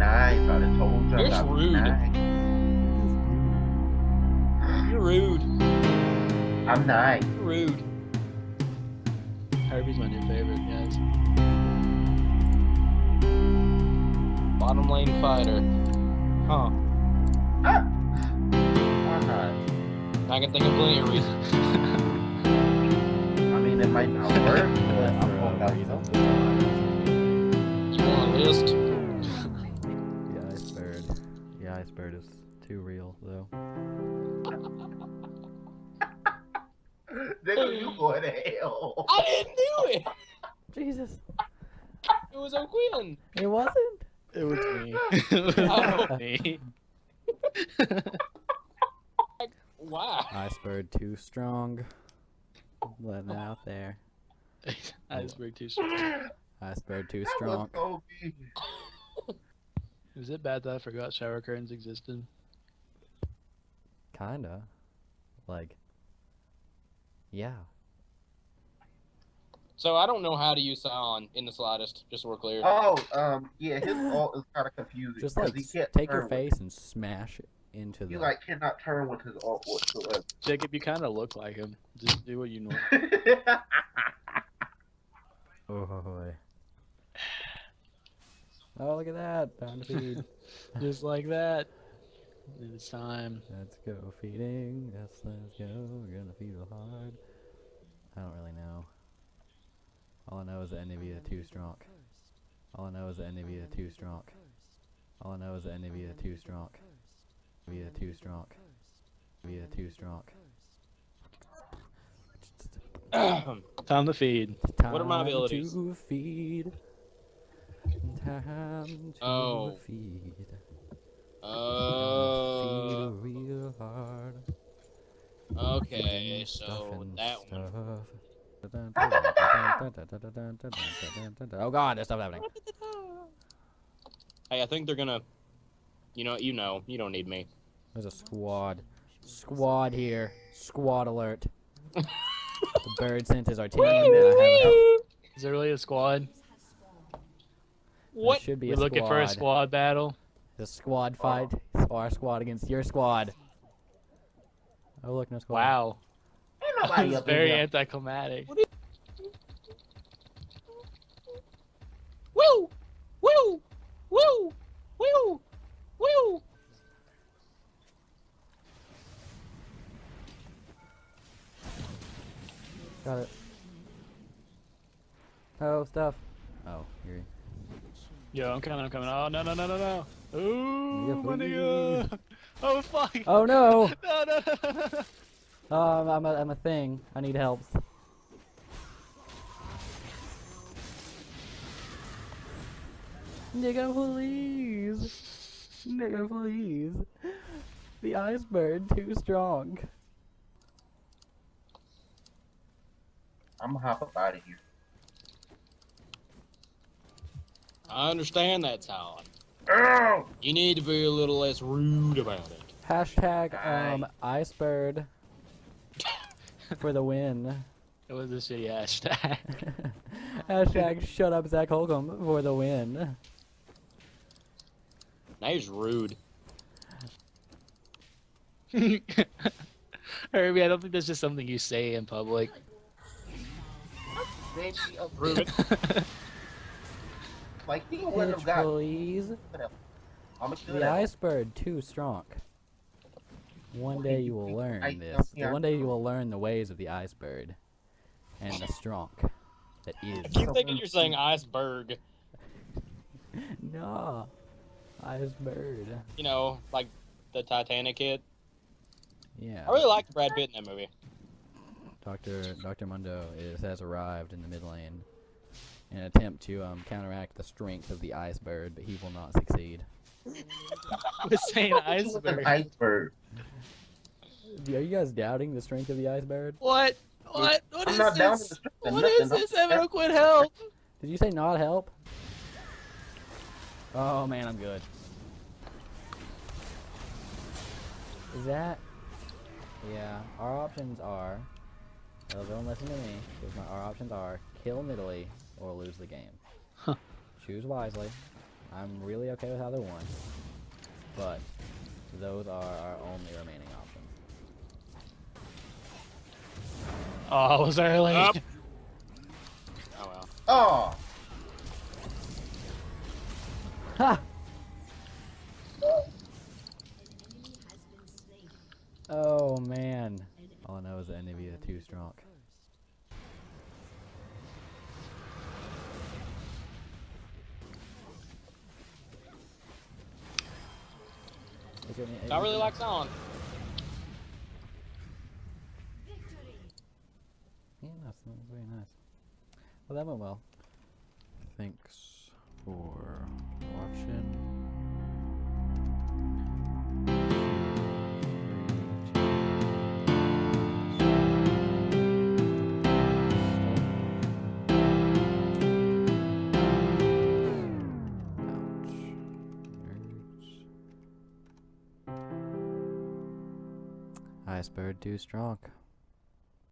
nice. I done told you You're I was rude. nice. You're rude. I'm nice. You're rude. Herbie's my new favorite, guys. Bottom lane fighter. Huh. Ah. Why not? I can think of plenty of reasons. I mean, it might not work, but I'm For going out reasons. something. You want a list? The ice bird. The ice bird is too real, though. Nigga, you going to hell. I didn't do it! Jesus. It was O'Quinn! It wasn't? It was me. Oh. me. Wow. Ice bird too strong. Letting it out there. Iceberg too strong. Ice bird too That strong. was so mean. Is it bad that I forgot shower curtains existed? Kinda. Like. Yeah. So I don't know how to use Scion in the slightest, just so we're clear. Oh, yeah, his ult is kind of confusing. Just 'cause like he can't take your turn face and smash it into He the. like cannot turn with his ult whatsoever. Jacob, you kind of look like him. Just do what you know. Oh boy. Oh, look at that! Time to feed. Just like that. It's time. Let's go feeding. Yes, let's go. We're gonna feed real hard. I don't really know. All I know is that Anivia too strong. All I know is that Anivia too strong. All I know is that Anivia too strong. Anivia too strong. Anivia too strong. Time to feed. What are my abilities? Time to feed. Time to Oh. feed. Uh, Feed real hard. okay, so that one. Oh god, there's stuff happening. Hey, I think they're gonna. You don't need me. There's a squad. Squad here. Squad alert. The bird sent his artillery. Is there really a squad? What? Should be We're a looking for a squad battle. The squad fight. Our squad against your squad. Oh look, no squad. Wow. Ain't nobody It's up in very here. anticlimactic. Woo! Woo! Woo! Woo! Woo! Got it. Oh, stuff. Oh, here. Yo, I'm coming. Oh, no. Ooh, Yeah, my nigga. Oh, fuck. Oh no! No. Oh, I'm a thing. I need help. Nigga, please. Nigga, please. The ice bird too strong. I'm gonna hop up out of here. I understand that, Talon. Oh! You need to be a little less rude about it. Hashtag Aye. ice bird for the win. It was a shitty hashtag. Hashtag shut up Zach Holcomb for the win. Now he's rude. Herbie, I don't think that's just something you say in public. Baby, Prove it. like he wouldn't have Bitch, got. please. I'm gonna do The that. ice bird too strong. One day you will learn this. yeah. One day you will learn the ways of the ice bird and the strong that is. I keep thinking you're saying iceberg. No, ice bird. You know, like the Titanic kid. Yeah. I really liked Brad Pitt in that movie. Dr. Mundo has arrived in the mid lane in an attempt to counteract the strength of the ice bird, but he will not succeed. We're saying With an iceberg. iceberg. Are you guys doubting the strength of the ice bird? What? What I'm is not down to this? the strength of What is nothing. this? Evan quit help. Did you say not help? Oh man, I'm good. Is that? Yeah, our options are. Well, don't listen to me, because our options are kill Nidalee or lose the game. Huh. Choose wisely. I'm really okay with either one. But those are our only remaining options. Oh, I was early. Up. Oh well. Oh! Ha! Oh man. All I know is the Anivia too strong. Look at me. I really like Sion. Yeah, that's very nice. Well, that went well. Thanks for watching. Ouch. Nerds. Icebird too strong.